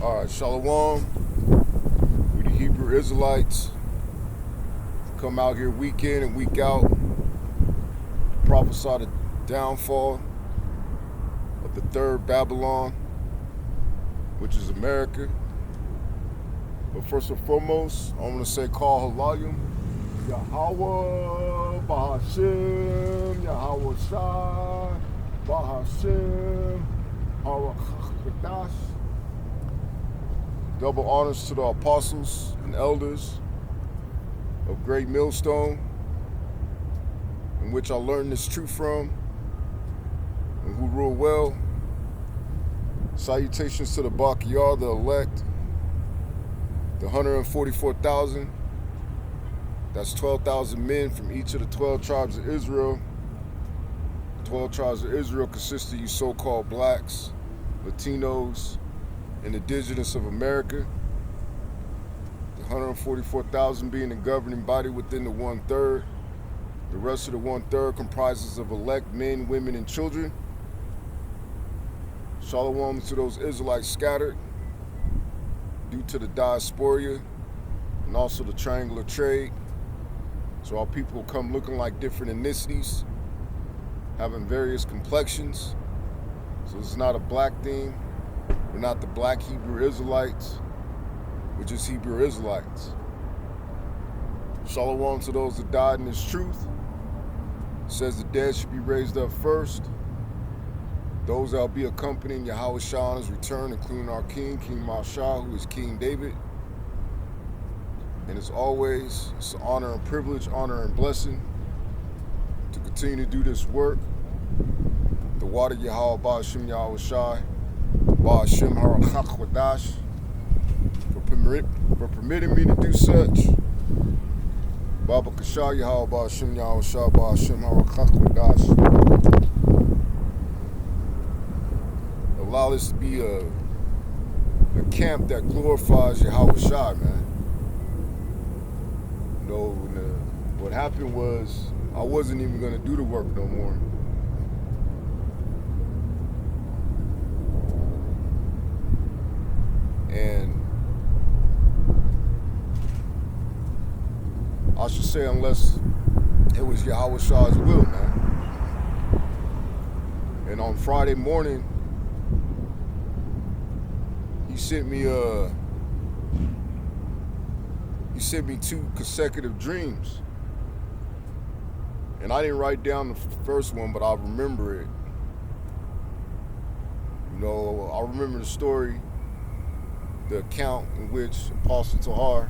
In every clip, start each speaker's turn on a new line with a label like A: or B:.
A: Alright, Shalom. We the Hebrew Israelites. Come out here week in and week out. Prophesy the downfall of the third Babylon, which is America. But first and foremost, I want to say call Halayim. Yahweh, Bahashim, Yahweh Shai, Bahashim, Harakadash. Double honors to the apostles and elders of Great Millstone, in which I learned this truth from, and who rule well. Salutations to the Bakiyah, the elect, the 144,000. That's 12,000 men from each of the 12 tribes of Israel. The 12 tribes of Israel consist of you so-called blacks, Latinos, and indigenous of America. The 144,000 being the governing body within the 1/3. The rest of the 1/3 comprises of elect men, women, and children. Shalom to those Israelites scattered due to the diaspora and also the triangular trade. So our people come looking like different ethnicities, having various complexions. So it's not a black thing. We're not the black Hebrew Israelites. We're just Hebrew Israelites. Shalom to those that died in this truth. It says the dead should be raised up first. Those that will be accompanying Yahweh Shai on his return, including our King, King Mashah, who is King David. And as always, it's an honor and privilege, honor and blessing to continue to do this work. The water Yahweh Ba'ashim Yahweh Shai, Ba'ashim Harakadash, for permitting me to do such. Baba Kashah Yahweh Ba'ashim Yahweh Shai, Ba'ashim Harakadash. Allow this to be a camp that glorifies Yahweh Shai, man. You know, what happened was I wasn't even going to do the work no more. And I should say, unless it was Yahweh Shai's will, man. And on Friday morning, he sent me 2 consecutive dreams. And I didn't write down the first one, but I remember it. You know, I remember the story, the account in which Apostle Tahar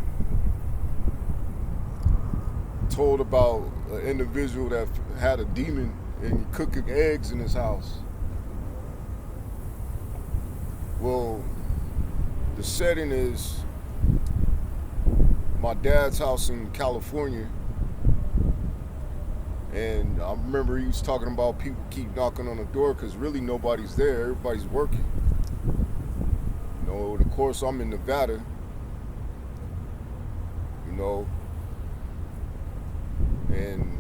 A: told about an individual that had a demon and cooking eggs in his house. Well, the setting is my dad's house in California, and I remember he was talking about people keep knocking on the door because really nobody's there, everybody's working. You know, of course I'm in Nevada, you know, and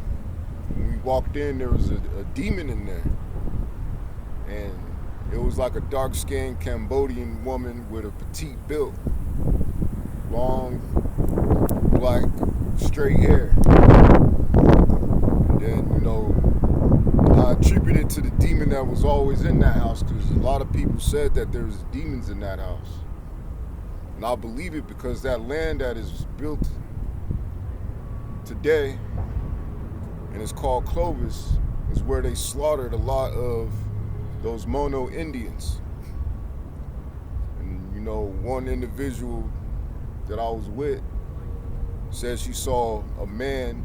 A: when we walked in, there was a demon in there, and it was like a dark-skinned Cambodian woman with a petite build, long, black, straight hair. And then, you know, I attribute it to the demon that was always in that house, because a lot of people said that there was demons in that house. And I believe it because that land that is built today, and it's called Clovis, is where they slaughtered a lot of those Mono Indians. And you know, one individual that I was with said she saw a man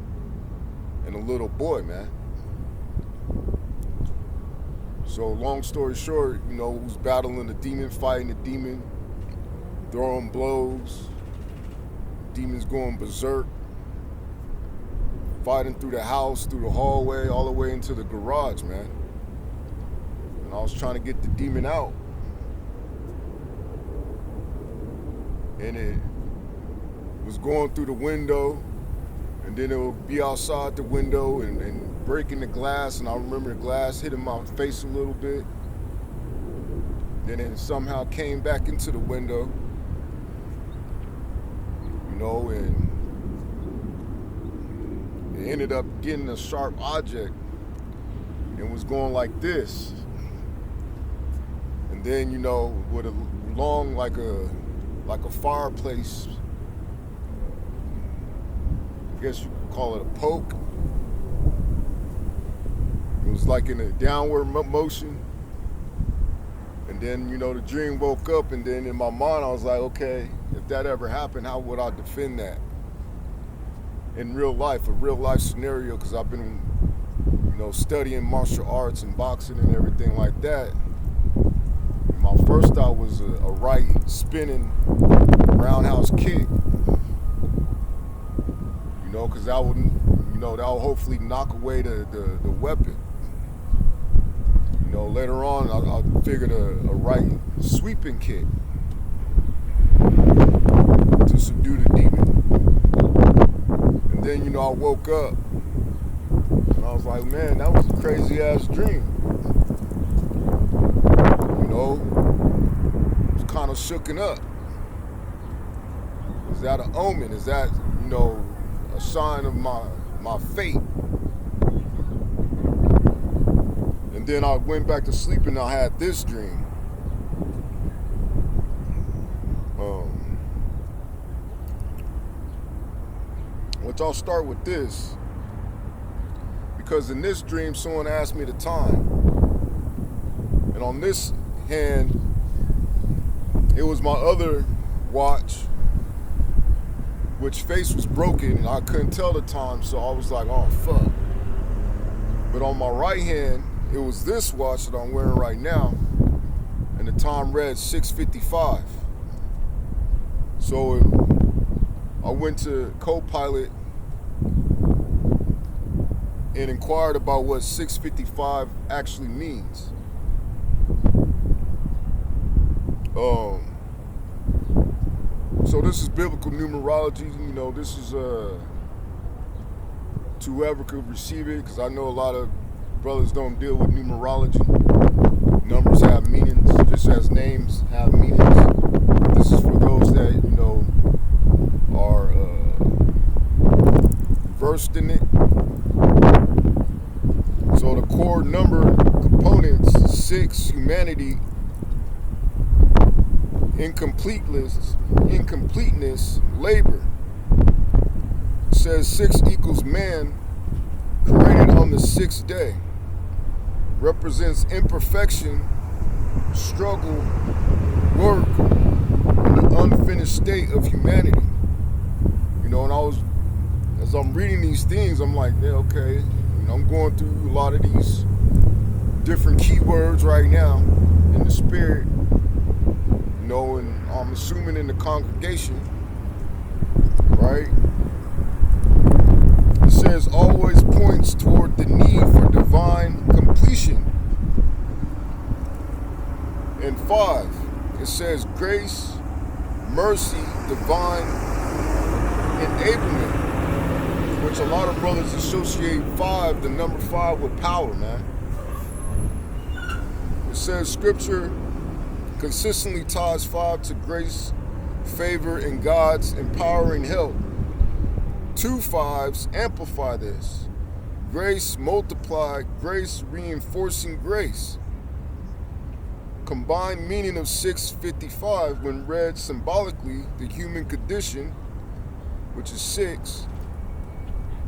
A: and a little boy, man. So long story short, you know, who's battling the demon, fighting the demon, throwing blows, demons going berserk, fighting through the house, through the hallway, all the way into the garage, man. I was trying to get the demon out, and it was going through the window, and then it would be outside the window and breaking the glass, and I remember the glass hitting my face a little bit, Then it somehow came back into the window, you know, and it ended up getting a sharp object and was going like this. And then, you know, with a long, like a fireplace, I guess you could call it a poke. It was like in a downward motion. And then, you know, the dream woke up, and then in my mind I was like, okay, if that ever happened, how would I defend that in real life, a real life scenario? Because I've been, you know, studying martial arts and boxing and everything like that. My first thought was a right spinning roundhouse kick, you know, because that would, you know, that would hopefully knock away the weapon. You know, later on I figured a right sweeping kick to subdue the demon. And then, you know, I woke up and I was like, man, that was a crazy ass dream. You know, I was kind of shooken up. Is that an omen? Is that, you know, a sign of my fate? And then I went back to sleep and I had this dream. Which I'll start with this, because in this dream someone asked me the time, and on this hand it was my other watch, which face was broken and I couldn't tell the time, so I was like, oh fuck. But on my right hand it was this watch that I'm wearing right now, and the time read 6:55. So I went to Copilot and inquired about what 6:55 actually means. So this is biblical numerology. You know, this is to whoever could receive it, because I know a lot of brothers don't deal with numerology. Numbers have meanings, just as names have meanings. This is for those that, you know, are versed in it. So the core number components: 6, humanity; incompleteness, labor. It says 6 equals man, created on the 6th day. Represents imperfection, struggle, work, and the unfinished state of humanity. You know, and as I'm reading these things, I'm like, yeah, okay. You know, I'm going through a lot of these different keywords right now in the spirit. You know, and I'm assuming in the congregation, right? It says always points toward the need for divine completion. And 5, it says grace, mercy, divine enablement, which a lot of brothers associate 5, the number 5, with power, man. It says scripture consistently ties 5 to grace, favor, and God's empowering help. 2 5s amplify this. Grace multiplied, grace reinforcing grace. Combined meaning of 6:55 when read symbolically, the human condition, which is 6.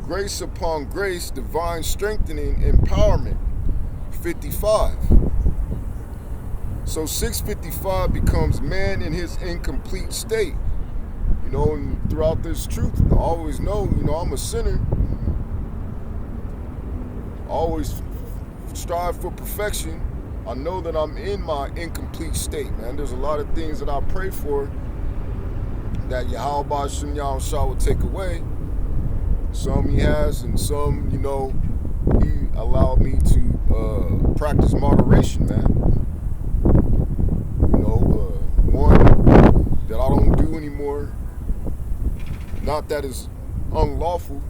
A: Grace upon grace, divine strengthening, empowerment, 55. So 6:55 becomes man in his incomplete state. You know, and throughout this truth, I always know, you know, I'm a sinner. I always strive for perfection. I know that I'm in my incomplete state, man. There's a lot of things that I pray for that Yahweh Shem Yahweh will take away. Some he has, and some, you know, he allowed me to practice moderation, man. You know, one that I don't do anymore, not that it's unlawful,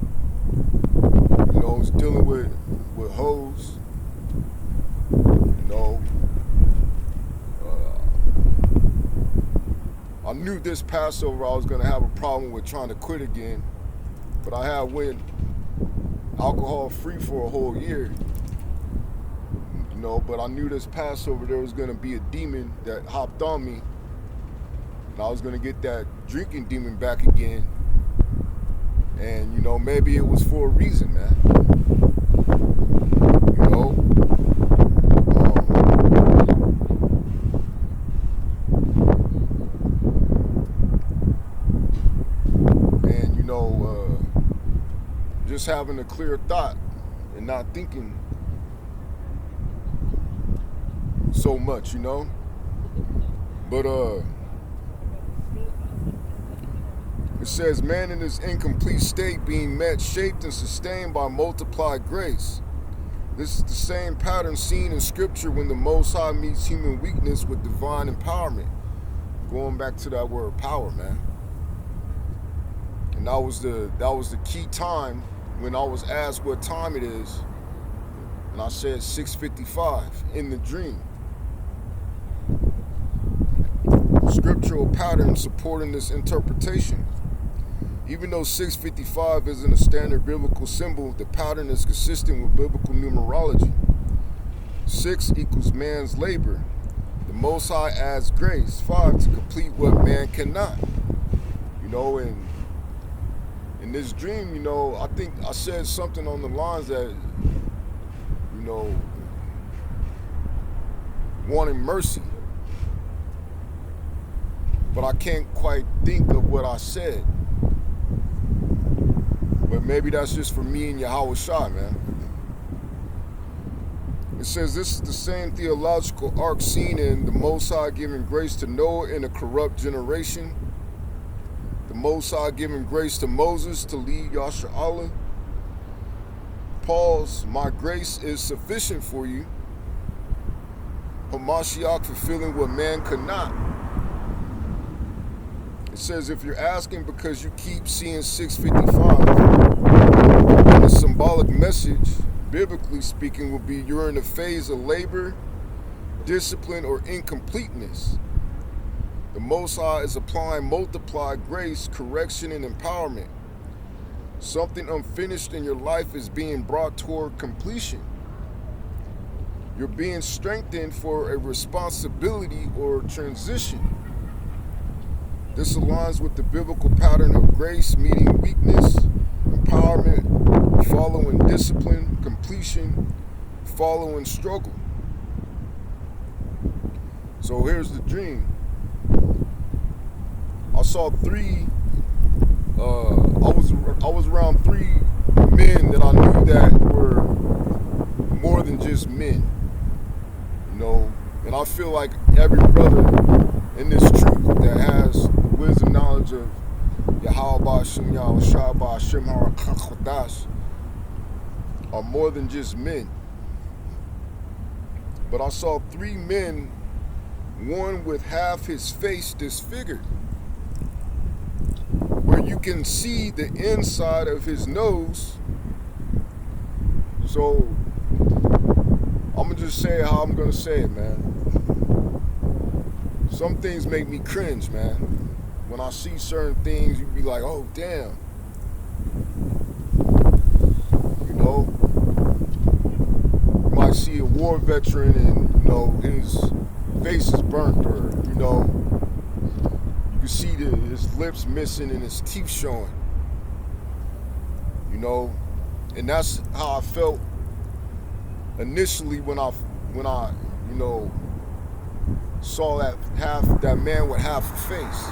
A: you know, it's dealing with hoes. You know, knew this Passover I was going to have a problem with trying to quit again, but I had went alcohol free for a whole year, you know, but I knew this Passover there was going to be a demon that hopped on me, and I was going to get that drinking demon back again. And, you know, maybe it was for a reason, man. You know? And, you know, just having a clear thought and not thinking so much, you know? But, it says, man in his incomplete state being met, shaped, and sustained by multiplied grace. This is the same pattern seen in Scripture when the Most High meets human weakness with divine empowerment. Going back to that word power, man. And that was the key time when I was asked what time it is, and I said 6:55 in the dream. Scriptural pattern supporting this interpretation. Even though 655 isn't a standard biblical symbol, the pattern is consistent with biblical numerology. 6 equals man's labor. The Most High adds grace. 5 to complete what man cannot. You know, and in this dream, you know, I think I said something on the lines that, you know, wanting mercy. But I can't quite think of what I said. But maybe that's just for me and Yahweh Shai, man. It says this is the same theological arc seen in the Most High giving grace to Noah in a corrupt generation, the Most High giving grace to Moses to lead Yasharallah. Paul's, my grace is sufficient for you. Hamashiach fulfilling what man could not. It says if you're asking because you keep seeing 655, and the symbolic message, biblically speaking, will be you're in a phase of labor, discipline, or incompleteness. The Most High is applying multiplied grace, correction, and empowerment. Something unfinished in your life is being brought toward completion. You're being strengthened for a responsibility or transition. This aligns with the biblical pattern of grace meeting weakness, empowerment, following discipline, completion, following struggle. So here's the dream. I saw I was around 3 men that I knew that were more than just men, you know, and I feel like every brother in this truth that has the wisdom, knowledge of Yahweh Ba'Shem Yahweh Shai Ba'Shem HaRakachodash are more than just men. But I saw 3 men, one with half his face disfigured, where you can see the inside of his nose. So I'm gonna just say how I'm gonna say it, man. Some things make me cringe, man. When I see certain things, you be like, oh, damn. You know? You might see a war veteran and, you know, his face is burnt, or, you know, you can see his lips missing and his teeth showing. You know? And that's how I felt initially when I you know, saw that man with half a face.